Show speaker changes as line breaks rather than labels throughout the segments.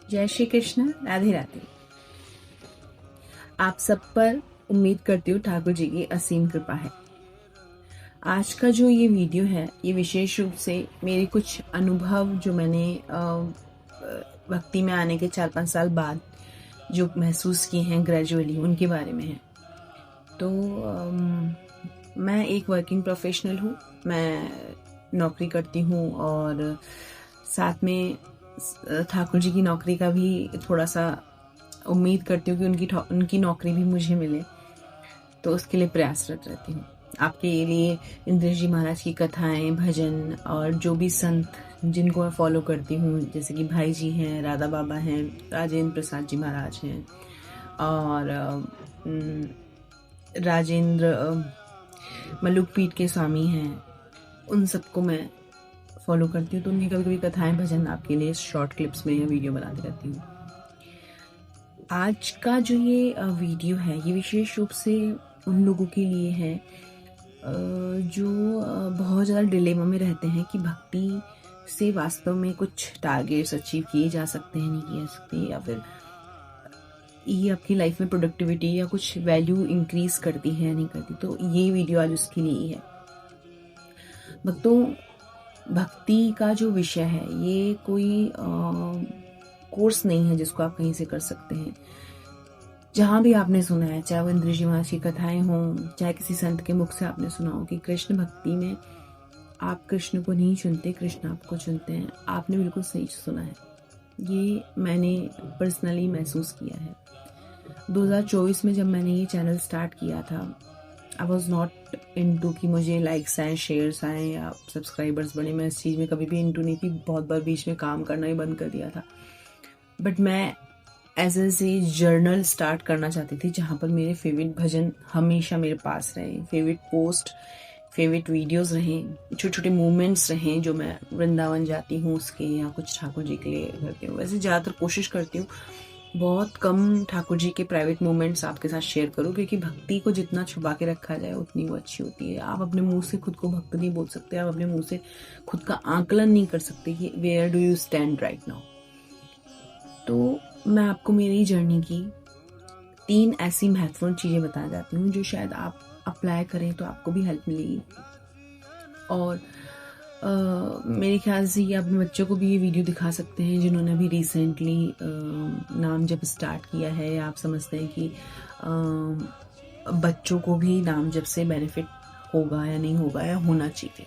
जय श्री कृष्ण। राधे राधे। आप सब पर उम्मीद करती हूँ ठाकुर जी की असीम कृपा है। आज का जो ये वीडियो है ये विशेष रूप से मेरे कुछ अनुभव जो मैंने भक्ति में आने के 4-5 साल बाद जो महसूस किए हैं ग्रेजुअली, उनके बारे में है। तो मैं एक वर्किंग प्रोफेशनल हूँ। मैं नौकरी करती हूँ और साथ में ठाकुर जी की नौकरी का भी थोड़ा सा उम्मीद करती हूँ कि उनकी नौकरी भी मुझे मिले, तो उसके लिए प्रयासरत रहती हूँ। आपके लिए इंद्रेश जी महाराज की कथाएं, भजन और जो भी संत जिनको मैं फॉलो करती हूँ, जैसे कि भाई जी हैं, राधा बाबा हैं, राजेंद्र प्रसाद जी महाराज हैं और राजेंद्र मल्लुक पीठ के स्वामी हैं, उन सबको मैं फॉलो करती हूँ। तो उनकी कभी कभी कथाएं, भजन आपके लिए शॉर्ट क्लिप्स में या वीडियो बनाती रहती हूँ। आज का जो ये वीडियो है ये विशेष रूप से उन लोगों के लिए है जो बहुत ज़्यादा डिलेमा में रहते हैं कि भक्ति से वास्तव में कुछ टारगेट्स अचीव किए जा सकते हैं, नहीं किए जा सकते, या फिर ये आपकी लाइफ में प्रोडक्टिविटी या कुछ वैल्यू इंक्रीज करती है या नहीं करती। तो ये वीडियो आज उसके लिए ही है। भक्तों, भक्ति का जो विषय है ये कोई कोर्स नहीं है जिसको आप कहीं से कर सकते हैं। जहाँ भी आपने सुना है, चाहे वो इंद्रेश जी महाराज की कथाएं हों, चाहे किसी संत के मुख से आपने सुना हो कि कृष्ण भक्ति में आप कृष्ण को नहीं चुनते, कृष्ण आपको चुनते हैं, आपने बिल्कुल सही सुना है। ये मैंने पर्सनली महसूस किया है। 2024 में जब मैंने ये चैनल स्टार्ट किया था, आई वॉज नॉट इनटू कि मुझे लाइक्स आए, शेयर्स आए या सब्सक्राइबर्स बढ़े। मैं इस चीज़ में कभी भी इनटू नहीं थी। बहुत बार बीच में काम करना ही बंद कर दिया था। बट मैं एज ए जर्नल स्टार्ट करना चाहती थी जहाँ पर मेरे फेवरेट भजन हमेशा मेरे पास रहें, फेवरेट पोस्ट, फेवरेट वीडियोस रहें, छोटे छोटे मूवमेंट्स रहें जो मैं वृंदावन जाती हूँ उसके, या कुछ ठाकुर जी के लिए करती हूँ। वैसे ज़्यादातर कोशिश करती हूँ बहुत कम ठाकुर जी के प्राइवेट मोमेंट्स आपके साथ शेयर करूँ, क्योंकि भक्ति को जितना छुपा के रखा जाए उतनी वो अच्छी होती है। आप अपने मुंह से खुद को भक्त नहीं बोल सकते, आप अपने मुंह से खुद का आकलन नहीं कर सकते कि where do you stand right now. तो मैं आपको मेरी जर्नी की 3 ऐसी महत्वपूर्ण चीज़ें बताना चाहती हूँ जो शायद आप अप्लाई करें तो आपको भी हेल्प मिलेगी। और मेरे ख्याल से ये अपने बच्चों को भी ये वीडियो दिखा सकते हैं जिन्होंने अभी रिसेंटली नाम जप स्टार्ट किया है, या आप समझते हैं कि बच्चों को भी नाम जप से बेनिफिट होगा या नहीं होगा, या होना चाहिए।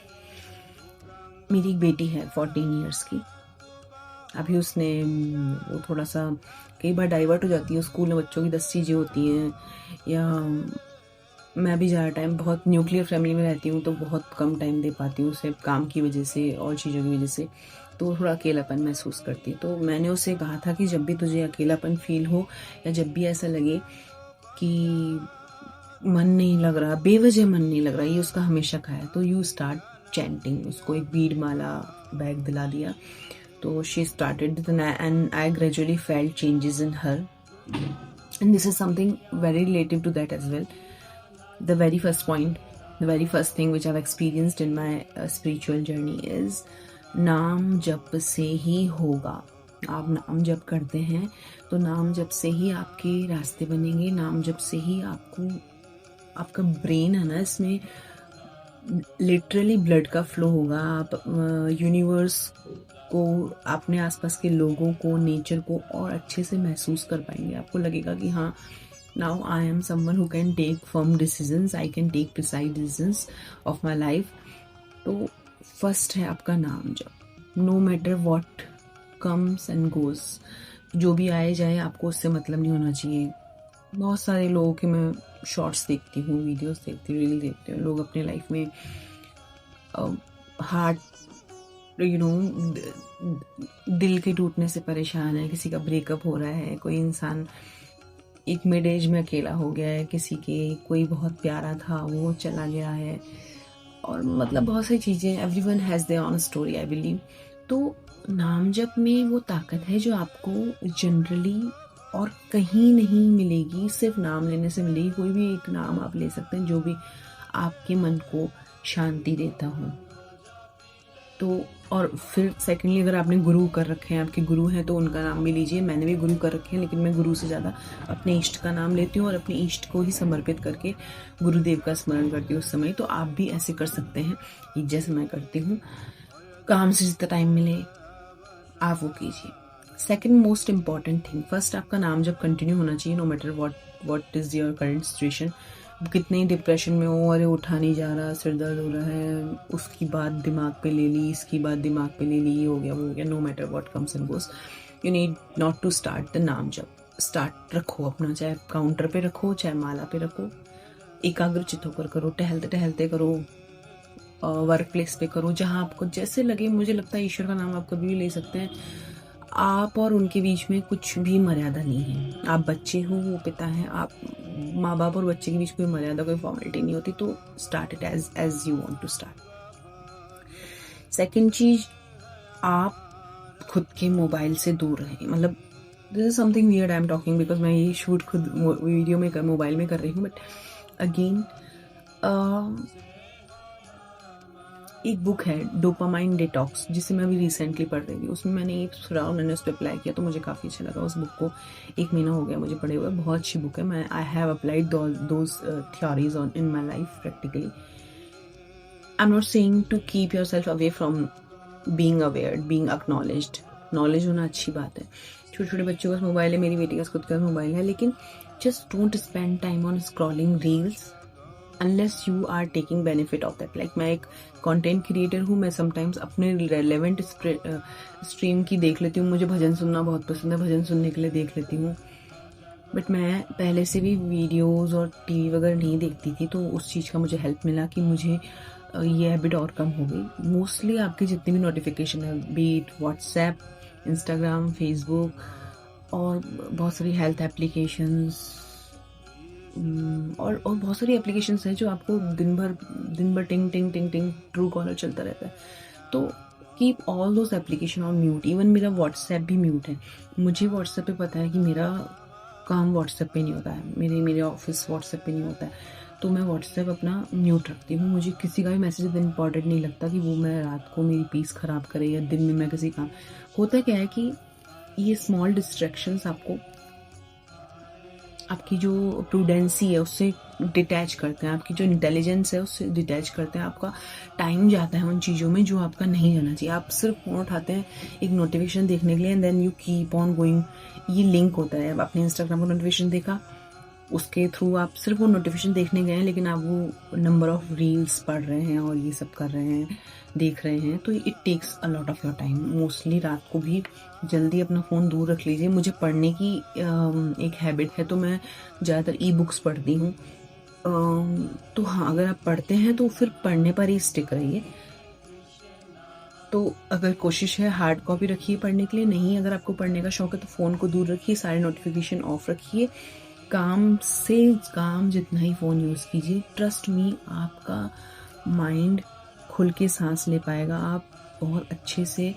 मेरी एक बेटी है 14 ईयर्स की। अभी उसने वो थोड़ा सा कई बार डाइवर्ट हो जाती है। स्कूल में बच्चों की 10 चीज़ें होती हैं, या मैं भी ज़्यादा टाइम बहुत न्यूक्लियर फैमिली में रहती हूँ तो बहुत कम टाइम दे पाती हूँ उसे, काम की वजह से और चीज़ों की वजह से, तो थोड़ा अकेलापन महसूस करती है। तो मैंने उससे कहा था कि जब भी तुझे अकेलापन फील हो, या जब भी ऐसा लगे कि मन नहीं लग रहा, बेवजह मन नहीं लग रहा, ये उसका हमेशा का है, तो यू स्टार्ट चैंटिंग। उसको एक बीड माला बैग दिला दिया, तो she started and I gradually felt changes in her, and this is something very relative to that as well. The very first point, the very first thing which I've experienced in my spiritual journey is नाम जप से ही होगा। आप नाम जप करते हैं तो नाम जप से ही आपके रास्ते बनेंगे। नाम जप से ही आपको, आपका ब्रेन है ना, इसमें लिटरली ब्लड का फ्लो होगा। आप यूनिवर्स को, अपने आसपास के लोगों को, नेचर को और अच्छे से महसूस कर पाएंगे। आपको लगेगा कि हाँ, now I am someone who can take firm decisions, I can take precise decisions of my life. तो फर्स्ट है आपका नाम जप। No matter what comes and goes, जो भी आए जाए आपको उससे मतलब नहीं होना चाहिए। बहुत सारे लोगों के मैं शॉर्ट्स देखती हूँ, वीडियोस देखती हूँ, रील देखती हूँ। लोग अपने लाइफ में हार्ट दिल के टूटने से परेशान है, किसी का ब्रेकअप हो रहा है, कोई इंसान एक मिड एज में अकेला हो गया है, किसी के कोई बहुत प्यारा था वो चला गया है, और मतलब बहुत सारी चीज़ें। Everyone has their own story, I believe. तो नाम जप में वो ताकत है जो आपको जनरली और कहीं नहीं मिलेगी, सिर्फ नाम लेने से मिलेगी। कोई भी एक नाम आप ले सकते हैं जो भी आपके मन को शांति देता हो। तो और फिर सेकेंडली अगर आपने गुरु कर रखे हैं, आपके गुरु हैं, तो उनका नाम भी लीजिए। मैंने भी गुरु कर रखे हैं, लेकिन मैं गुरु से ज़्यादा अपने इष्ट का नाम लेती हूँ और अपने इष्ट को ही समर्पित करके गुरुदेव का स्मरण करती हूँ उस समय। तो आप भी ऐसे कर सकते हैं कि जैसे मैं करती हूँ। काम से जितना टाइम मिले आप वो कीजिए। Second most important thing, first आपका नाम जब कंटिन्यू होना चाहिए, no matter what is your current situation. कितने डिप्रेशन में हो, अरे उठा नहीं जा रहा, सिर दर्द हो रहा है, उसकी बात दिमाग पे ले ली, इसकी बात दिमाग पे ले ली, ये हो गया वो हो गया, no matter what comes and goes, you need not to start the नाम जप। स्टार्ट रखो अपना, चाहे काउंटर पे रखो, चाहे माला पे रखो, एकाग्रचित होकर करो, टहलते टहलते करो, वर्क प्लेस पे करो, जहाँ आपको जैसे लगे। मुझे लगता है ईश्वर का नाम आप कभी भी ले सकते हैं। आप और उनके बीच में कुछ भी मर्यादा नहीं है। आप बच्चे हो, वो पिता है, आप माँ बाप और बच्चे के बीच कोई मर्यादा, कोई फॉर्मेलिटी नहीं होती। तो start it as you want to start. Second चीज, आप खुद के मोबाइल से दूर रहें। मतलब this is something weird I am talking, because मैं ये शूट खुद वीडियो में मोबाइल में कर रही हूँ। बट अगेन एक बुक है डोपामाइन डिटॉक्स, जिसे मैं अभी रिसेंटली पढ़ रही थी। उसमें मैंने एक सुराव, मैंने उस पर अप्लाई किया तो मुझे काफ़ी अच्छा लगा। उस बुक को 1 महीना हो गया मुझे पढ़े हुए, बहुत अच्छी बुक है। मैं I have applied those theories on in my life practically. I am not saying to keep yourself away from being aware, being acknowledged. Knowledge होना अच्छी बात है। छोटे छोटे बच्चों के पास मोबाइल है, मेरी बेटी का खुद का मोबाइल है, लेकिन just don't spend time on scrolling reels unless you are taking benefit of that. Like मैं एक कंटेंट क्रिएटर हूँ, मैं समटाइम्स अपने रेलेवेंट स्ट्रीम की देख लेती हूँ। मुझे भजन सुनना बहुत पसंद है, भजन सुनने के लिए देख लेती हूँ। बट मैं पहले से भी वीडियोस और टीवी वगैरह नहीं देखती थी, तो उस चीज़ का मुझे हेल्प मिला कि मुझे ये हैबिट और कम हो गई। मोस्टली आपकी जितनी भी नोटिफिकेशन है, बीट व्हाट्सएप, इंस्टाग्राम, फेसबुक और बहुत सारी हेल्थ एप्लीकेशंस और बहुत सारी एप्लीकेशंस हैं जो आपको दिन भर टिंग टिंग टिंग टिंग ट्रू कॉलर चलता रहता है। तो keep all those application on mute. Even मेरा व्हाट्सएप भी म्यूट है। मुझे व्हाट्सएप पे पता है कि मेरा काम व्हाट्सएप पे नहीं होता है, मेरे ऑफिस व्हाट्सएप पे नहीं होता है, तो मैं व्हाट्सएप अपना म्यूट रखती हूँ। मुझे किसी का भी मैसेज इंपॉर्टेंट नहीं लगता कि वो मैं रात को मेरी पीस खराब करे या दिन में मैं किसी काम। होता क्या है कि ये स्मॉल डिस्ट्रैक्शंस आपकी जो प्रूडेंसी है उससे डिटैच करते हैं, आपकी जो इंटेलिजेंस है उससे डिटैच करते हैं। आपका टाइम जाता है उन चीज़ों में जो आपका नहीं जाना चाहिए। आप सिर्फ फोन उठाते हैं एक नोटिफिकेशन देखने के लिए and then you keep on going. ये लिंक होता है। अब आपने इंस्टाग्राम का नोटिफिकेशन देखा, उसके थ्रू आप सिर्फ वो नोटिफिकेशन देखने गए हैं, लेकिन आप वो नंबर ऑफ रील्स पढ़ रहे हैं और ये सब कर रहे हैं, देख रहे हैं। तो it takes a lot of your time. Mostly रात को भी जल्दी अपना फ़ोन दूर रख लीजिए। मुझे पढ़ने की एक हैबिट है, तो मैं ज़्यादातर ई बुक्स पढ़ती हूँ। तो हाँ, अगर आप पढ़ते हैं तो फिर पढ़ने पर ही स्टिक रहिए। तो अगर कोशिश है हार्ड कॉपी रखिए पढ़ने के लिए, नहीं अगर आपको पढ़ने का शौक है तो फ़ोन को दूर रखिए, सारे नोटिफिकेशन ऑफ रखिए, काम से काम जितना ही फ़ोन यूज़ कीजिए। ट्रस्ट मी, आपका माइंड खुल के सांस ले पाएगा। आप बहुत अच्छे से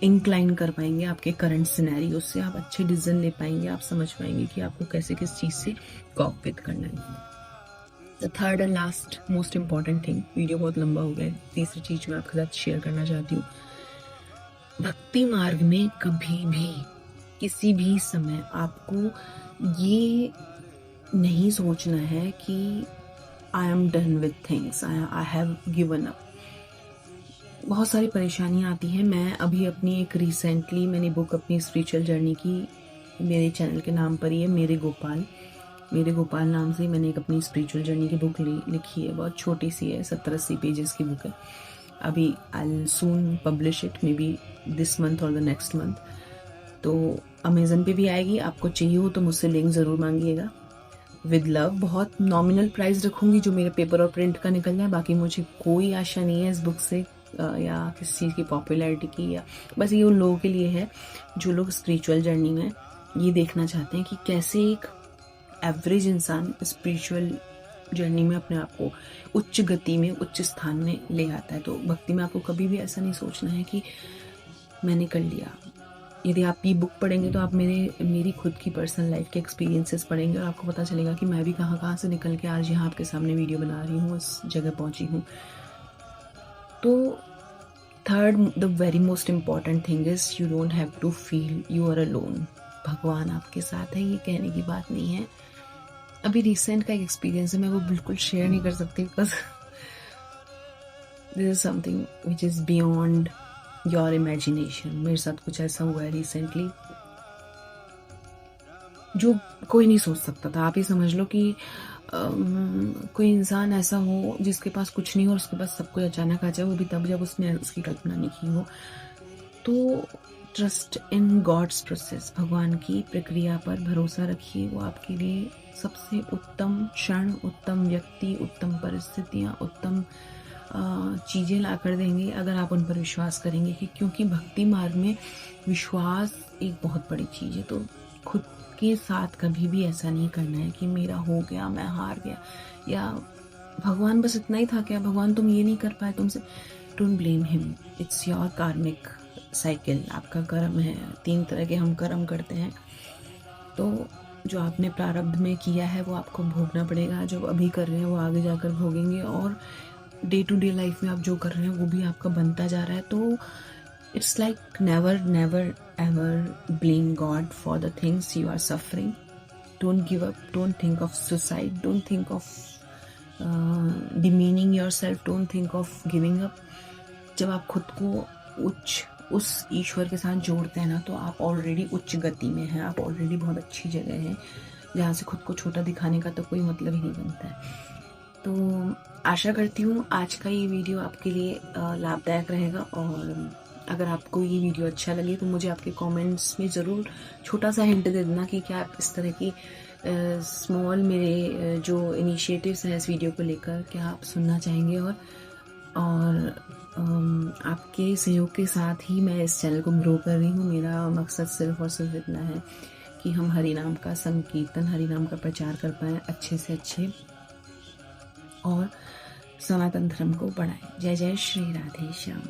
इंक्लाइन कर पाएंगे आपके करंट सिनेरियो से। आप अच्छे डिसीजन ले पाएंगे। आप समझ पाएंगे कि आपको कैसे किस चीज़ से कॉप विद करना है। The third and last most important thing, video बहुत लंबा हो गया है, तीसरी चीज़ मैं आपके साथ शेयर करना चाहती हूँ। भक्ति मार्ग में कभी भी किसी भी समय आपको ये नहीं सोचना है कि I am done with things, I have given up. बहुत सारी परेशानियाँ आती हैं। मैं अभी अपनी एक रिसेंटली मैंने बुक अपनी स्पिरिचुअल जर्नी की, मेरे चैनल के नाम पर ही है, मेरे गोपाल नाम से मैंने एक अपनी स्पिरिचुअल जर्नी की बुक लिखी है। बहुत छोटी सी है, 70-80 पेजेस की बुक है। अभी I will soon publish it, may be this month और द नेक्स्ट मंथ। तो अमेजन पे भी आएगी। आपको चाहिए हो तो मुझसे लिंक ज़रूर मांगिएगा। विद लव, बहुत नॉमिनल प्राइस रखूँगी जो मेरे पेपर और प्रिंट का निकल जाए। बाकी मुझे कोई आशा नहीं है इस बुक से या किसी चीज़ की पॉपुलैरिटी की, या बस ये उन लोगों के लिए है जो लोग स्पिरिचुअल जर्नी में ये देखना चाहते हैं कि कैसे एक एवरेज इंसान स्पिरिचुअल जर्नी में अपने आप को उच्च गति में, उच्च स्थान में ले आता है। तो भक्ति में आपको कभी भी ऐसा नहीं सोचना है कि मैंने कर लिया। यदि आप ये बुक पढ़ेंगे तो आप मेरी खुद की पर्सनल लाइफ के एक्सपीरियंसेस पढ़ेंगे और आपको पता चलेगा कि मैं भी कहाँ से निकल के आज यहाँ आपके सामने वीडियो बना रही हूँ, इस जगह पहुँची हूँ। तो third, the very most important thing is you don't have to feel you are alone. भगवान आपके साथ है, ये कहने की बात नहीं है। अभी रिसेंट का एक एक्सपीरियंस है, मैं वो बिल्कुल शेयर नहीं कर सकती because this is something which is beyond your imagination. मेरे साथ कुछ ऐसा हुआ है रिसेंटली जो कोई नहीं सोच सकता था। आप ही समझ लो कि कोई इंसान ऐसा हो जिसके पास कुछ नहीं हो और उसके पास सब कुछ अचानक आ जाए, वो भी तब जब उसने उसकी कल्पना नहीं की हो। तो ट्रस्ट इन गॉड्स प्रोसेस, भगवान की प्रक्रिया पर भरोसा रखिए। वो आपके लिए सबसे उत्तम क्षण, उत्तम व्यक्ति, उत्तम परिस्थितियाँ, उत्तम चीज़ें ला कर देंगे अगर आप उन पर विश्वास करेंगे। कि क्योंकि भक्ति मार्ग में विश्वास एक बहुत बड़ी चीज़ है। तो खुद के साथ कभी भी ऐसा नहीं करना है कि मेरा हो गया, मैं हार गया, या भगवान बस इतना ही था क्या, भगवान तुम ये नहीं कर पाए तुमसे। Don't blame him, it's your कार्मिक साइकिल, आपका कर्म है। 3 तरह के हम कर्म करते हैं। तो जो आपने प्रारब्ध में किया है वो आपको भोगना पड़ेगा, जो अभी कर रहे हैं वो आगे जाकर भोगेंगे, और डे टू डे लाइफ में आप जो कर रहे हैं वो भी आपका बनता जा रहा है। तो it's like never never ever blame God for the things you are suffering. Don't give up, don't think of suicide, don't think of demeaning yourself, don't think of giving up. जब आप खुद को उस ईश्वर के साथ जोड़ते हैं ना, तो आप ऑलरेडी उच्च गति में हैं, आप ऑलरेडी बहुत अच्छी जगह हैं जहाँ से खुद को छोटा दिखाने का तो कोई मतलब ही नहीं बनता है। तो आशा करती हूँ आज का ये वीडियो आपके लिए लाभदायक रहेगा, और अगर आपको ये वीडियो अच्छा लगे तो मुझे आपके कमेंट्स में ज़रूर छोटा सा हिंट दे देना कि क्या आप इस तरह की स्मॉल मेरे जो इनिशिएटिव्स हैं इस वीडियो को लेकर क्या आप सुनना चाहेंगे। और आपके सहयोग के साथ ही मैं इस चैनल को ग्रो कर रही हूँ। मेरा मकसद सिर्फ और सिर्फ इतना है कि हम हरि नाम का संकीर्तन, हरि नाम का प्रचार कर पाएँ अच्छे से अच्छे, और सनातन धर्म को बढ़ाएं। जय जय श्री राधे श्याम।